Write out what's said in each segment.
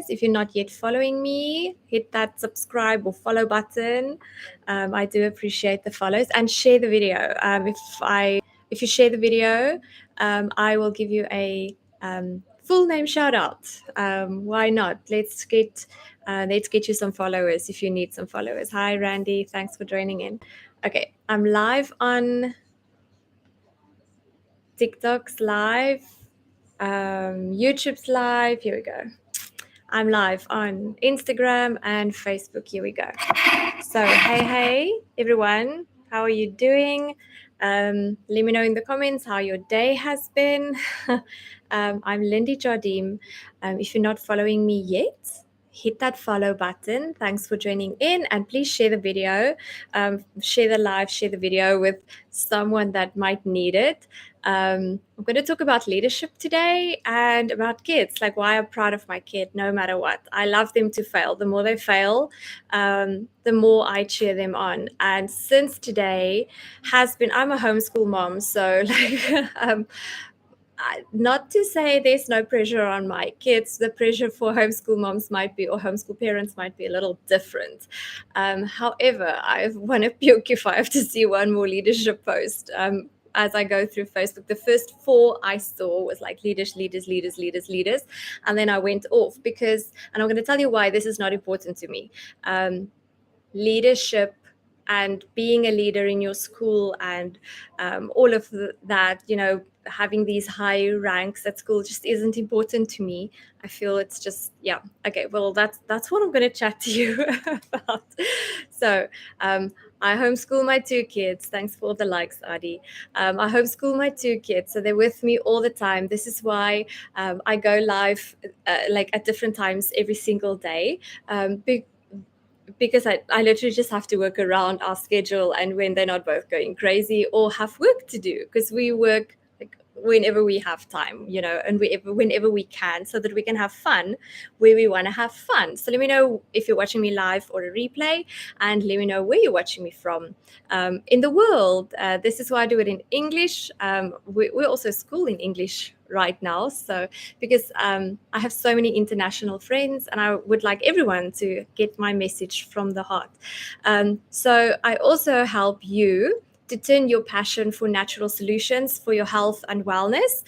followers. If you're not yet following me, hit that subscribe or follow button. I do appreciate the follows, and share the video. If you share the video, I will give you a full name shout out. Why not? Let's get you some followers if you need some followers. Hi, Randy. Thanks for joining in. Okay, I'm live on TikTok's live, YouTube's live. Here we go. I'm live on Instagram and Facebook. Here we go. So, hey, everyone. How are you doing? Let me know in the comments how your day has been. I'm Lindy Jardim. If you're not following me yet, hit that follow button. Thanks for joining in, and please share the video, share the live, share the video with someone that might need it. I'm going to talk about leadership today and about kids, like why I'm proud of my kid no matter what. I love them to fail. The more they fail, the more I cheer them on. And since today I'm a homeschool mom, so not to say there's no pressure on my kids. The pressure for homeschool moms might be, or homeschool parents might be, a little different. However, I want to puke if I have to see one more leadership post. As I go through Facebook, the first 4 I saw was like leaders. And then I went off and I'm going to tell you why this is not important to me. Leadership and being a leader in your school and all of that, having these high ranks at school just isn't important to me. I feel it's just, yeah. Okay, well, that's what I'm going to chat to you about. So I homeschool my 2 kids. Thanks for all the likes, Adi. I homeschool my 2 kids, so they're with me all the time. This is why I go live like at different times every single day. Because I literally just have to work around our schedule and when they're not both going crazy or have work to do, because we work like whenever we have time, and whenever we can, so that we can have fun where we want to have fun. So let me know if you're watching me live or a replay, and let me know where you're watching me from in the world. This is why I do it in English. We're also schooling English right now, so because I have so many international friends and I would like everyone to get my message from the heart. So I also help you to turn your passion for natural solutions for your health and wellness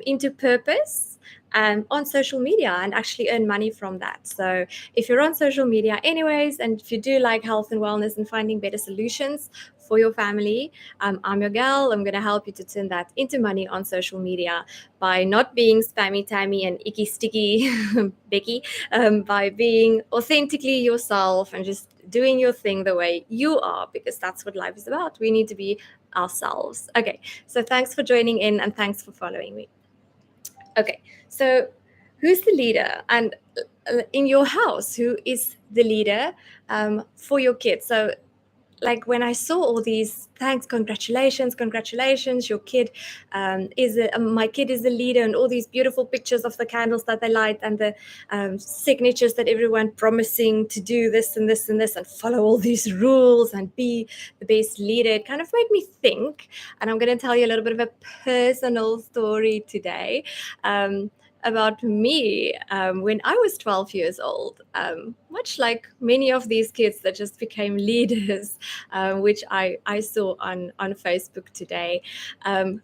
into purpose on social media, and actually earn money from that. So if you're on social media anyways, and if you do like health and wellness and finding better solutions for your family, I'm your gal. I'm going to help you to turn that into money on social media by not being spammy Tammy and icky sticky Becky, by being authentically yourself and just doing your thing the way you are, because that's what life is about. We need to be ourselves. Okay, so thanks for joining in and thanks for following me. Okay, so who's the leader? And in your house, who is the leader for your kids? So like when I saw all these, thanks, congratulations, your kid my kid is the leader, and all these beautiful pictures of the candles that they light and the signatures that everyone promising to do this and this and this and follow all these rules and be the best leader, it kind of made me think. And I'm going to tell you a little bit of a personal story today about me when I was 12 years old, much like many of these kids that just became leaders, which I saw on Facebook today.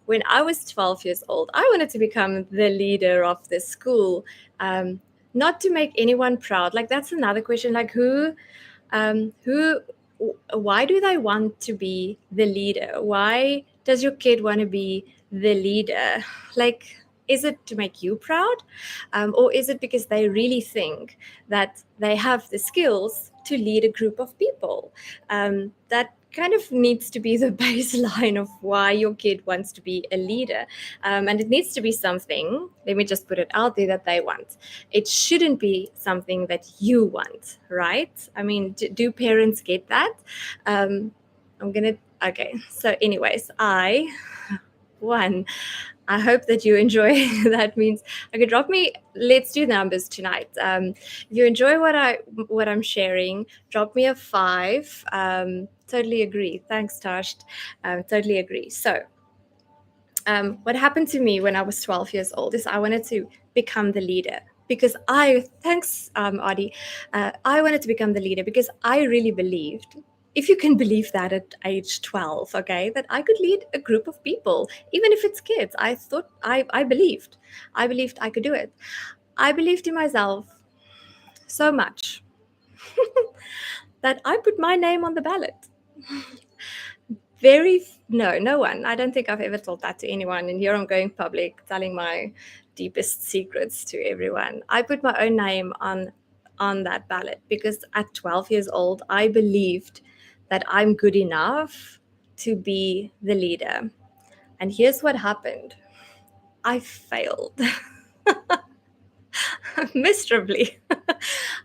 When I was 12 years old, I wanted to become the leader of the school, not to make anyone proud. Like, that's another question. Like, why do they want to be the leader? Why does your kid want to be the leader? Like, is it to make you proud? Or is it because they really think that they have the skills to lead a group of people? That kind of needs to be the baseline of why your kid wants to be a leader. And it needs to be something, let me just put it out there, that they want. It shouldn't be something that you want, right? I mean, do parents get that? Okay, so anyways, I hope that you enjoy. That means, okay, let's do numbers tonight. If you enjoy what I'm sharing, drop me a 5. Totally agree. Thanks, Tasht. Totally agree. So what happened to me when I was 12 years old is I wanted to become the leader. because thanks, Adi, I wanted to become the leader because I really believed, if you can believe that at age 12, okay, that I could lead a group of people, even if it's kids. I believed I could do it. I believed in myself so much that I put my name on the ballot. No one. I don't think I've ever told that to anyone. And here I'm going public, telling my deepest secrets to everyone. I put my own name on that ballot because at 12 years old, I believed that I'm good enough to be the leader. And here's what happened. I failed miserably.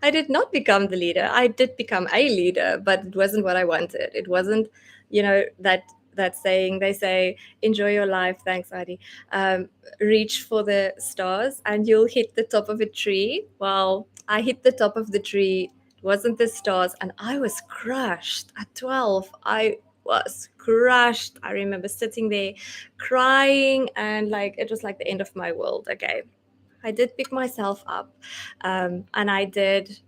I did not become the leader. I did become a leader, but it wasn't what I wanted. It wasn't, that saying they say, enjoy your life. Thanks, Adi. Reach for the stars and you'll hit the top of a tree. Well, I hit the top of the tree. It wasn't the stars, and I was crushed at 12. I was crushed. I remember sitting there crying, and like it was like the end of my world. Okay, I did pick myself up, and I did.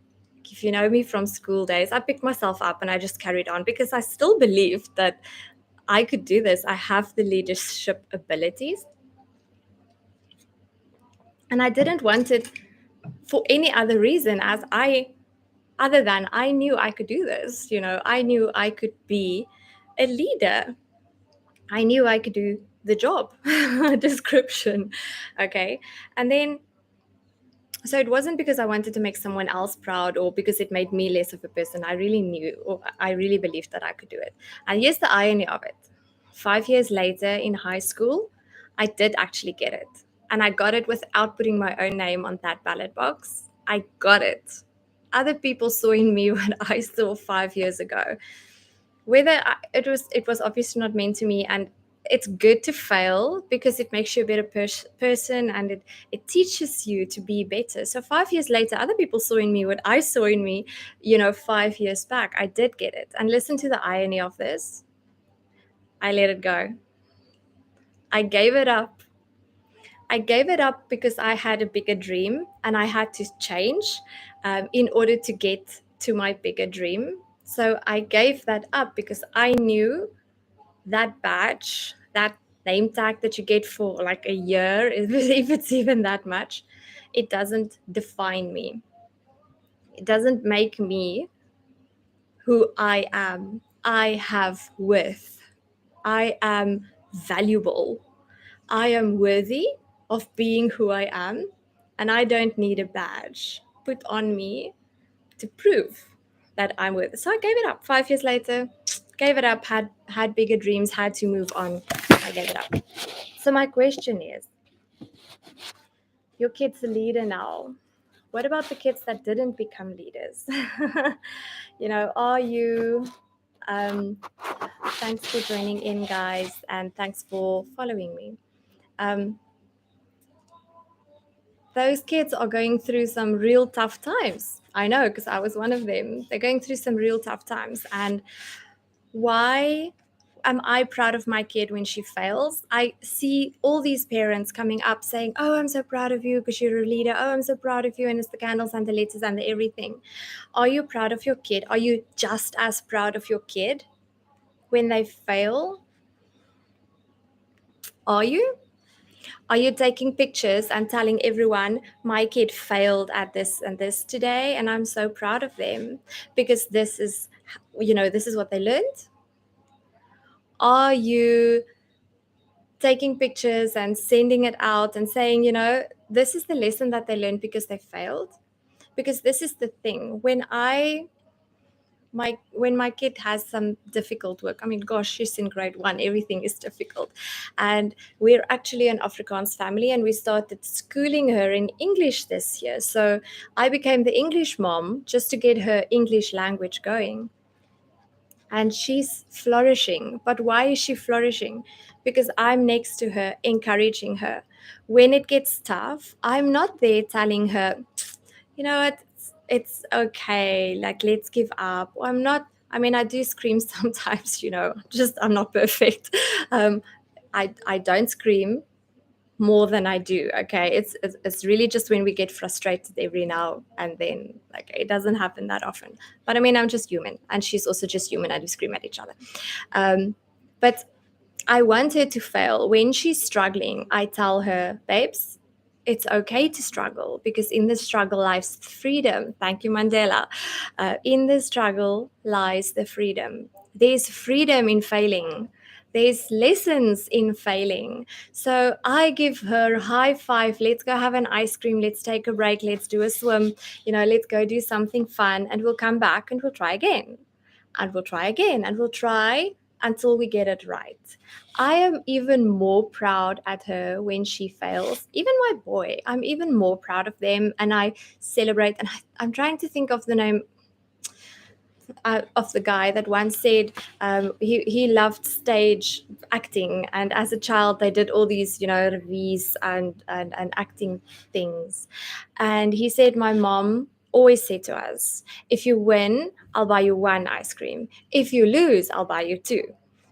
If you know me from school days, I picked myself up and I just carried on because I still believed that I could do this. I have the leadership abilities, and I didn't want it for any other reason other than I knew I could do this. I knew I could be a leader. I knew I could do the job description. Okay, and then so it wasn't because I wanted to make someone else proud or because it made me less of a person. I really knew, or I really believed that I could do it. And here's the irony of it. 5 years later in high school, I did actually get it. And I got it without putting my own name on that ballot box. I got it. Other people saw in me what I saw 5 years ago. It was obviously not meant to me, and it's good to fail because it makes you a better person, and it teaches you to be better. So 5 years later, other people saw in me what I saw in me 5 years back. I did get it. And listen to the irony of this. I let it go. I gave it up. I gave it up because I had a bigger dream and I had to change in order to get to my bigger dream. So I gave that up because I knew that badge, that name tag that you get for like a year, if it's even that much, it doesn't define me. It doesn't make me who I am. I have worth. I am valuable. I am worthy of being who I am, and I don't need a badge put on me to prove that I'm worth it. So I gave it up. 5 years later, gave it up, had bigger dreams, had to move on. I gave it up. So my question is, your kid's a leader now. What about the kids that didn't become leaders? Are you thanks for joining in, guys, and thanks for following me. Those kids are going through some real tough times. I know, because I was one of them. They're going through some real tough times. And why am I proud of my kid when she fails? I see all these parents coming up saying, oh, I'm so proud of you because you're a leader. Oh, I'm so proud of you. And it's the candles and the letters and the everything. Are you proud of your kid? Are you just as proud of your kid when they fail? Are you? Are you taking pictures and telling everyone, my kid failed at this and this today, and I'm so proud of them because this is what they learned? Are you taking pictures and sending it out and saying, this is the lesson that they learned because they failed? Because this is the thing. When my kid has some difficult work, I mean, gosh, she's in grade 1, everything is difficult. And we're actually an Afrikaans family, and we started schooling her in English this year. So I became the English mom just to get her English language going. And she's flourishing. But why is she flourishing? Because I'm next to her, encouraging her. When it gets tough, I'm not there telling her, you know what, it's okay, like, let's give up. Or I do scream sometimes, I'm not perfect. I don't scream, more than I do. Okay, it's really just when we get frustrated every now and then. Like, it doesn't happen that often. But I mean, I'm just human, and she's also just human, and we scream at each other. But I want her to fail. When she's struggling, I tell her, babes, it's okay to struggle, because in the struggle lies freedom. Thank you, Mandela. In the struggle lies the freedom. There's freedom in failing. There's lessons in failing. So I give her high five. Let's go have an ice cream. Let's take a break. Let's do a swim. Let's go do something fun, and we'll come back and we'll try again. And we'll try again, and we'll try until we get it right. I am even more proud at her when she fails. Even my boy, I'm even more proud of them, and I celebrate. And I'm trying to think of the name of the guy that once said he loved stage acting, and as a child they did all these revues and acting things. And he said, my mom always said to us, if you win, I'll buy you one ice cream. If you lose, I'll buy you two,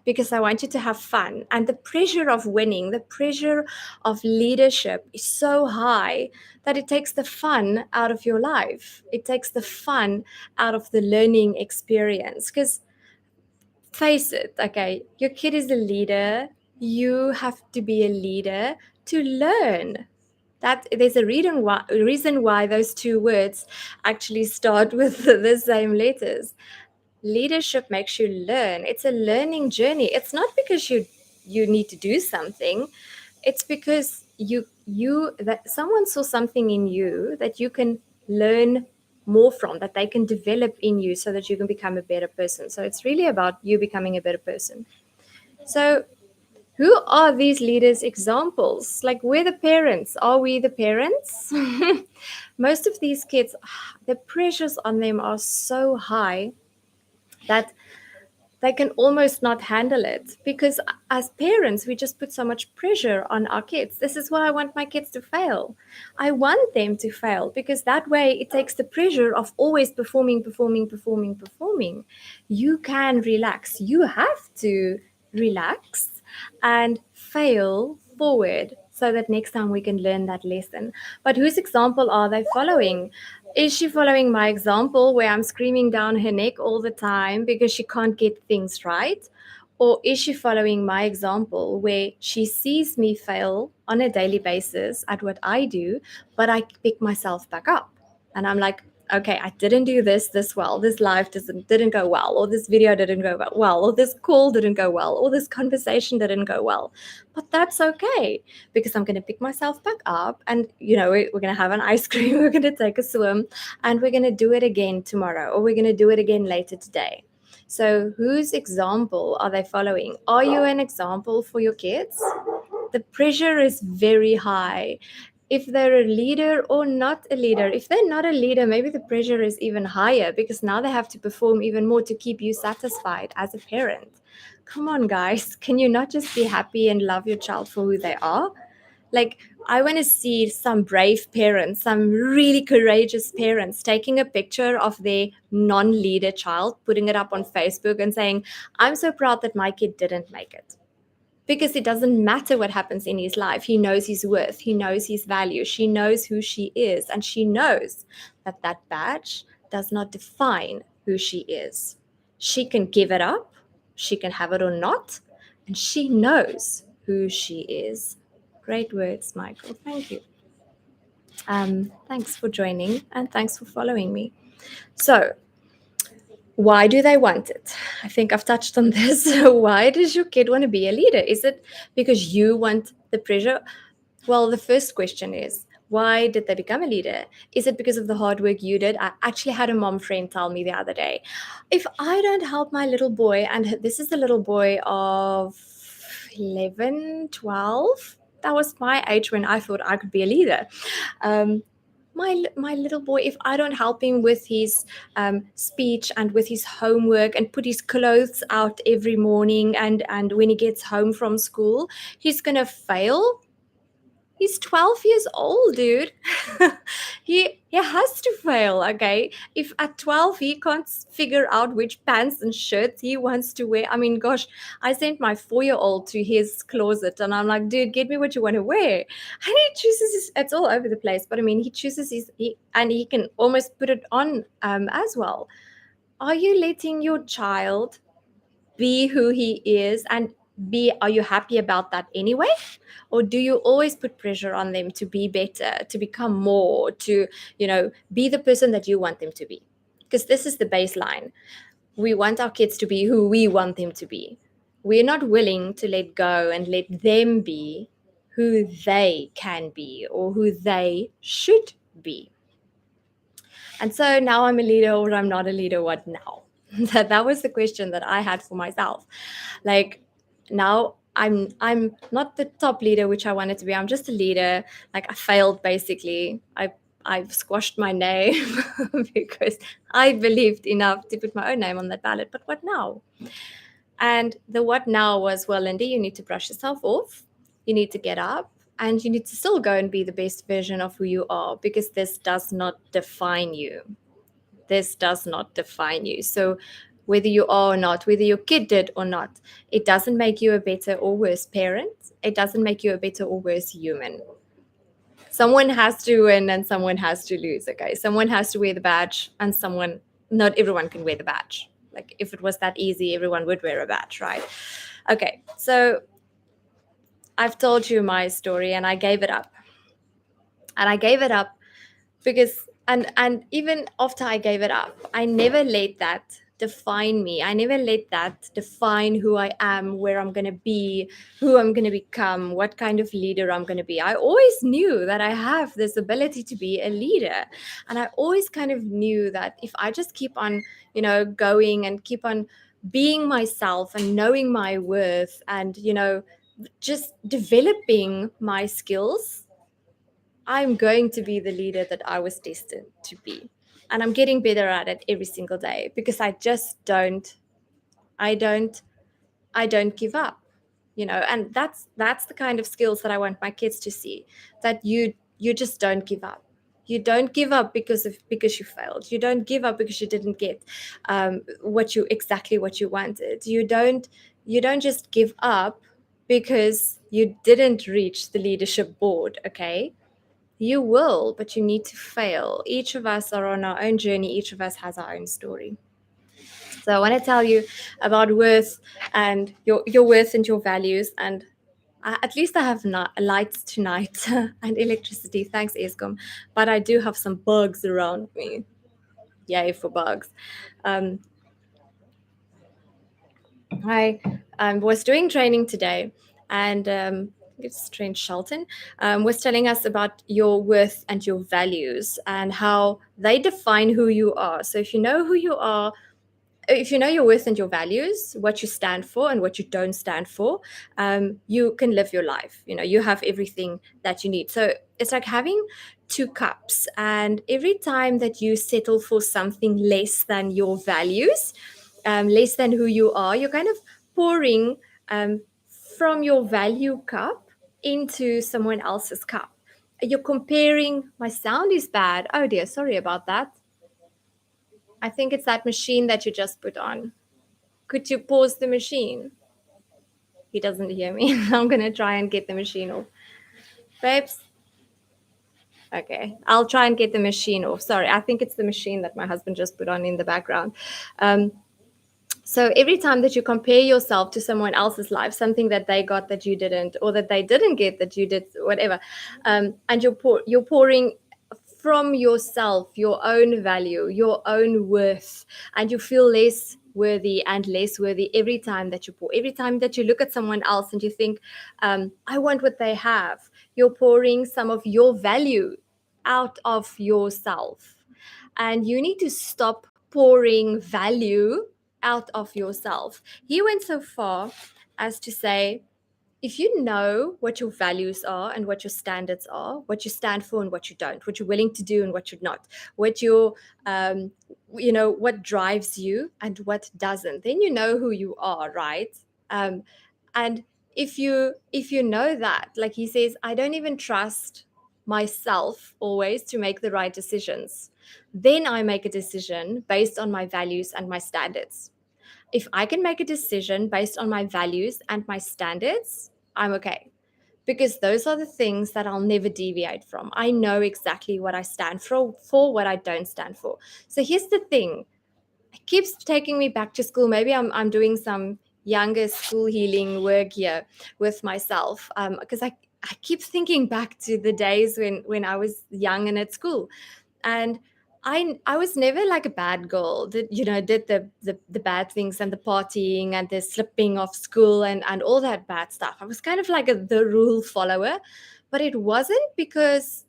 because I want you to have fun. And the pressure of winning, the pressure of leadership is so high that it takes the fun out of your life. It takes the fun out of the learning experience. Because face it, okay, your kid is a leader. You have to be a leader to learn. That there's a reason why those two words actually start with the same letters. Leadership makes you learn. It's a learning journey. It's not because you need to do something. It's because that someone saw something in you that you can learn more from, that they can develop in you, so that you can become a better person. So it's really about you becoming a better person. So who are these leaders examples? Like, we're the parents. Are we the parents? Most of these kids, the pressures on them are so high that they can almost not handle it, because as parents we just put so much pressure on our kids. This is why I want my kids to fail. I want them to fail, because that way it takes the pressure of always performing. You can relax. You have to relax and fail forward, so that next time we can learn that lesson. But whose example are they following? Is she following my example, where I'm screaming down her neck all the time because she can't get things right? Or is she following my example, where she sees me fail on a daily basis at what I do, but I pick myself back up? And I'm like, okay, I didn't do this well. This live didn't go well, or this video didn't go well, or this call didn't go well, or this conversation didn't go well. But that's okay, because I'm going to pick myself back up, and we're going to have an ice cream, we're going to take a swim, and we're going to do it again tomorrow, or we're going to do it again later today. So whose example are they following? Are you an example for your kids? The pressure is very high. If they're a leader or not a leader. If they're not a leader, maybe the pressure is even higher, because now they have to perform even more to keep you satisfied as a parent. Come on, guys. Can you not just be happy and love your child for who they are? Like, I want to see some brave parents, some really courageous parents taking a picture of their non-leader child, putting it up on Facebook and saying, I'm so proud that my kid didn't make it. Because it doesn't matter what happens in his life. He knows his worth. He knows his value. She knows who she is. And she knows that that badge does not define who she is. She can give it up. She can have it or not. And she knows who she is. Great words, Michael. Thank you. Thanks for joining, and thanks for following me. So, why do they want it? I think I've touched on this. Why does your kid want to be a leader? Is it because you want the pressure? Well, the first question is, why did they become a leader? Is it because of the hard work you did? I actually had a mom friend tell me the other day, if I don't help my little boy, and this is a little boy of 11, 12, that was my age when I thought I could be a leader. My little boy, if I don't help him with his speech and with his homework and put his clothes out every morning, and when he gets home from school, he's going to fail. He's 12 years old, dude. He has to fail, okay? If at 12 he can't figure out which pants and shirts he wants to wear. I mean, gosh, I sent my 4-year-old to his closet and I'm like, dude, get me what you want to wear. And he chooses it's all over the place, but I mean, he chooses and he can almost put it on as well. Are you letting your child be who he is, and are you happy about that anyway, or do you always put pressure on them to be better, to become more, to be the person that you want them to be? Because this is the baseline. We want our kids to be who we want them to be. We're not willing to let go and let them be who they can be or who they should be. And so now I'm a leader or I'm not a leader. What now? That was the question that I had for myself. Like, now I'm not the top leader which I wanted to be. I'm just a leader. Like, I failed basically. I've squashed my name because I believed enough to put my own name on that ballot. But what now? And the what now was, well, Lindy, you need to brush yourself off. You need to get up and you need to still go and be the best version of who you are, because this does not define you. This does not define you. So whether you are or not, whether your kid did or not, it doesn't make you a better or worse parent. It doesn't make you a better or worse human. Someone has to win and someone has to lose, okay? Someone has to wear the badge and not everyone can wear the badge. Like, if it was that easy, everyone would wear a badge, right? Okay, so I've told you my story and I gave it up. And I gave it up because and even after I gave it up, I never let that define me. I never let that define who I am, where I'm going to be, who I'm going to become, what kind of leader I'm going to be. I always knew that I have this ability to be a leader, and I always kind of knew that if I just keep on going and keep on being myself and knowing my worth and just developing my skills, I'm going to be the leader that I was destined to be. And I'm getting better at it every single day because I just I don't give up, and that's the kind of skills that I want my kids to see, that you just don't give up. You don't give up because you failed. You don't give up because you didn't get what you wanted. You don't just give up because you didn't reach the leadership board, okay? You will, but you need to fail. Each of us are on our own journey. Each of us has our own story. So I want to tell you about worth and your worth and your values. And at least I have lights tonight and electricity. Thanks, Eskom. But I do have some bugs around me. Yay for bugs. I was doing training today, and it's Trent Shelton was telling us about your worth and your values and how they define who you are. So if you know who you are, if you know your worth and your values, what you stand for and what you don't stand for, you can live your life. You have everything that you need. So it's like having 2 cups, and every time that you settle for something less than your values, less than who you are, you're kind of pouring from your value cup into someone else's cup. You're comparing. My sound is bad. Oh dear, sorry about that. I think it's that machine that you just put on. Could you pause the machine? He doesn't hear me. I'm going to try and get the machine off. Babes? Okay, I'll try and get the machine off. Sorry, I think it's the machine that my husband just put on in the background. So every time that you compare yourself to someone else's life, something that they got that you didn't, or that they didn't get that you did, whatever, and you're pouring from yourself, your own value, your own worth, and you feel less worthy and less worthy every time that you pour. Every time that you look at someone else and you think, I want what they have, you're pouring some of your value out of yourself. And you need to stop pouring value out of yourself. He went so far as to say, if you know what your values are and what your standards are, what you stand for and what you don't, what you're willing to do and what you're not, what what drives you and what doesn't, then you know who you are, right? And if you know that, like he says, I don't even trust myself always to make the right decisions. Then I make a decision based on my values and my standards. If I can make a decision based on my values and my standards, I'm okay, because those are the things that I'll never deviate from. I know exactly what I stand for, what I don't stand for. So here's the thing, it keeps taking me back to school. Maybe I'm doing some younger school healing work here with myself, because I keep thinking back to the days when I was young and at school. And I was never like a bad girl that, did the bad things and the partying and the slipping off school and all that bad stuff. I was kind of like the rule follower, but it wasn't because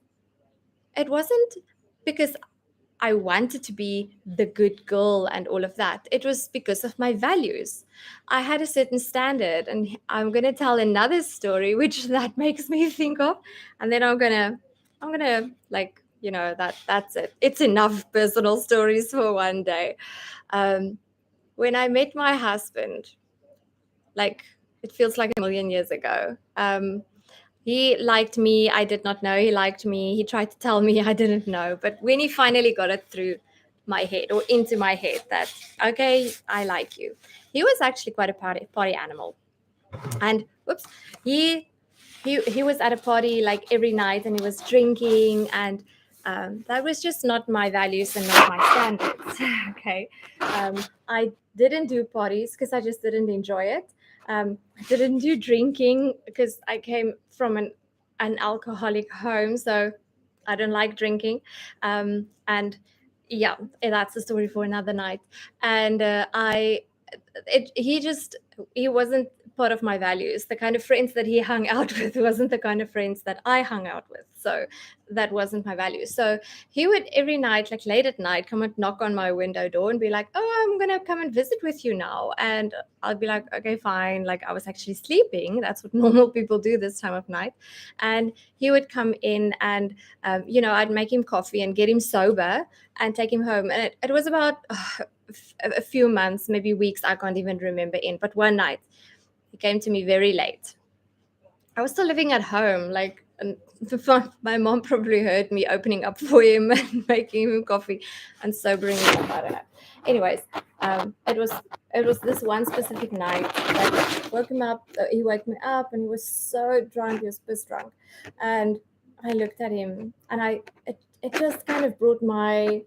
I wanted to be the good girl and all of that. It was because of my values. I had a certain standard, and I'm going to tell another story which that makes me think of, and then I'm going to like, that's it. It's enough personal stories for one day. Um when I met my husband, like, it feels like a million years ago. He liked me. I did not know he liked me. He tried to tell me, I didn't know. But when he finally got it through my head, or into my head, that, okay, I like you, he was actually quite a party animal. And whoops, he he was at a party like every night, and he was drinking, and that was just not my values and not my standards. Okay. I didn't do parties because I just didn't enjoy it. I didn't do drinking because I came from an alcoholic home, so I don't like drinking. And yeah, that's a story for another night. And he wasn't part of my values. The kind of friends that he hung out with wasn't the kind of friends that I hung out with. So that wasn't my value. So he would every night, like late at night, come and knock on my window door and be like, "Oh, I'm gonna come and visit with you now." And I'll be like, "Okay, fine." Like, I was actually sleeping. That's what normal people do this time of night. And he would come in, and I'd make him coffee and get him sober and take him home. And it was about a few months, maybe weeks, I can't even remember in. But one night he came to me very late. I was still living at home, like, and my mom probably heard me opening up for him and making him coffee and sobering him up. I don't know. Anyways, it was this one specific night that woke him up. He woke me up, and he was so drunk. He was piss drunk, and I looked at him, and it just kind of brought my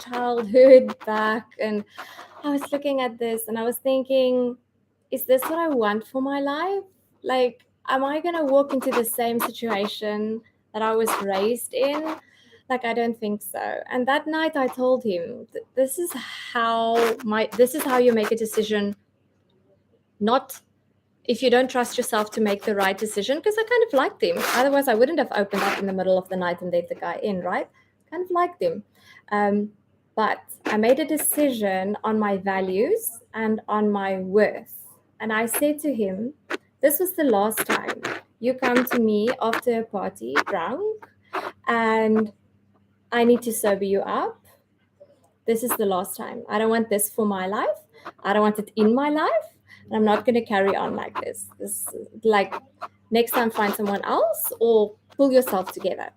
childhood back. And I was looking at this, and I was thinking, is this what I want for my life? Like, am I going to walk into the same situation that I was raised in? Like, I don't think so. And that night I told him, this is how you make a decision. Not if you don't trust yourself to make the right decision, because I kind of liked him. Otherwise, I wouldn't have opened up in the middle of the night and let the guy in, right? Kind of liked him. But I made a decision on my values and on my worth. And I said to him, this was the last time you come to me after a party drunk, and I need to sober you up. This is the last time. I don't want this for my life. I don't want it in my life. And I'm not going to carry on like this. Like, next time, find someone else or pull yourself together.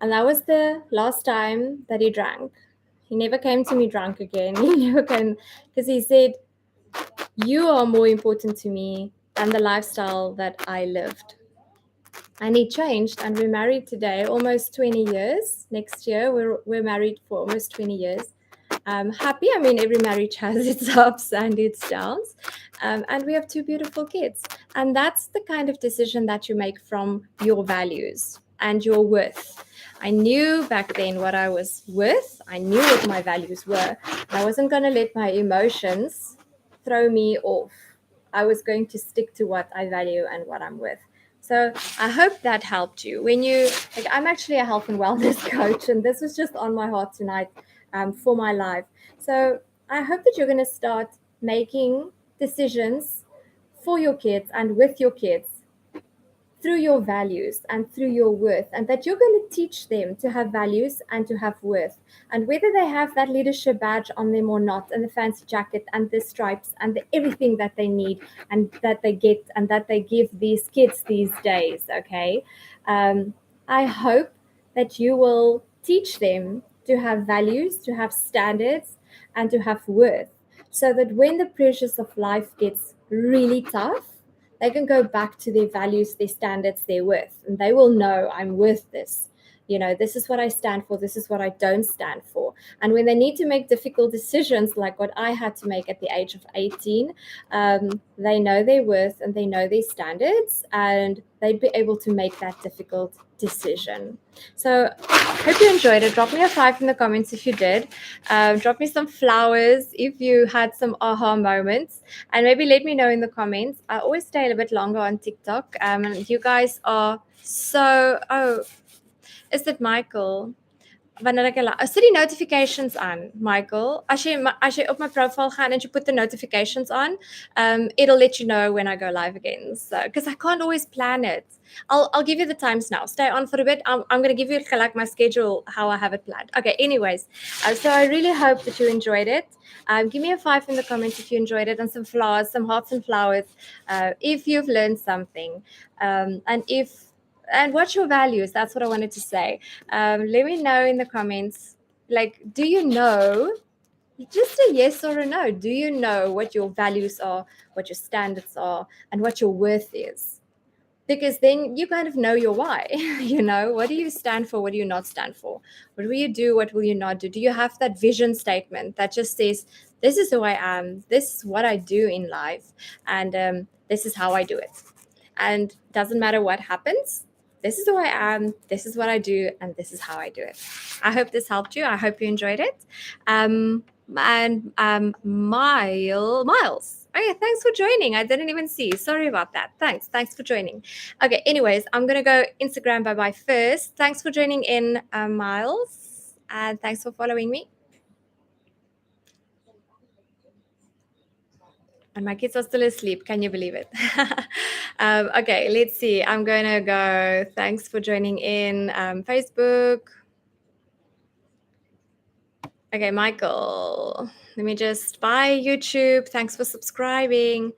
And that was the last time that he drank. He never came to me drunk again. He never came, because he said, you are more important to me than the lifestyle that I lived. And he changed, and we're married today, almost 20 years. Next year, we're married for almost 20 years. Happy. I mean, every marriage has its ups and its downs. And we have two beautiful kids. And that's the kind of decision that you make from your values and your worth. I knew back then what I was worth. I knew what my values were. I wasn't going to let my emotions throw me off. I was going to stick to what I value and what I'm worth. So I hope that helped you. I'm actually a health and wellness coach, and this was just on my heart tonight. For my life. So I hope that you're going to start making decisions for your kids and with your kids through your values and through your worth, and that you're going to teach them to have values and to have worth. And whether they have that leadership badge on them or not, and the fancy jacket and the stripes and everything that they need and that they get and that they give these kids these days, okay? I hope that you will teach them to have values, to have standards, and to have worth, so that when the pressures of life gets really tough, they can go back to their values, their standards, their worth, and they will know, I'm worth this. This is what I stand for, this is what I don't stand for. And when they need to make difficult decisions, like what I had to make at the age of 18, they know their worth and they know their standards, and they'd be able to make that difficult decision. So hope you enjoyed it. Drop me a 5 in the comments if you did. Drop me some flowers if you had some aha moments, and maybe let me know in the comments. I always stay a little bit longer on TikTok, and you guys are so... Oh, is it Michael? Wanneer ek sit die notifications aan, Michael. As jy op my profile gaan and you put the notifications on, it'll let you know when I go live again. So, because I can't always plan it. I'll give you the times now. Stay on for a bit. I'm going to give you like my schedule, how I have it planned. Okay, anyways. So I really hope that you enjoyed it. Give me a 5 in the comments if you enjoyed it, and some flowers, some hearts and flowers, if you've learned something. And what's your values? That's what I wanted to say. Let me know in the comments. Like, do you know? Just a yes or a no. Do you know what your values are, what your standards are, and what your worth is? Because then you kind of know your why. What do you stand for? What do you not stand for? What will you do? What will you not do? Do you have that vision statement that just says, this is who I am, this is what I do in life, and this is how I do it. And doesn't matter what happens, this is who I am, this is what I do, and this is how I do it. I hope this helped you. I hope you enjoyed it. Miles. Okay, thanks for joining. I didn't even see. Sorry about that. Thanks for joining. Okay, anyways, I'm gonna go Instagram bye first. Thanks for joining in, Miles, and thanks for following me. And my kids are still asleep. Can you believe it? Okay, let's see. I'm going to go. Thanks for joining in, Facebook. Okay, Michael. Let me just... Bye, YouTube. Thanks for subscribing.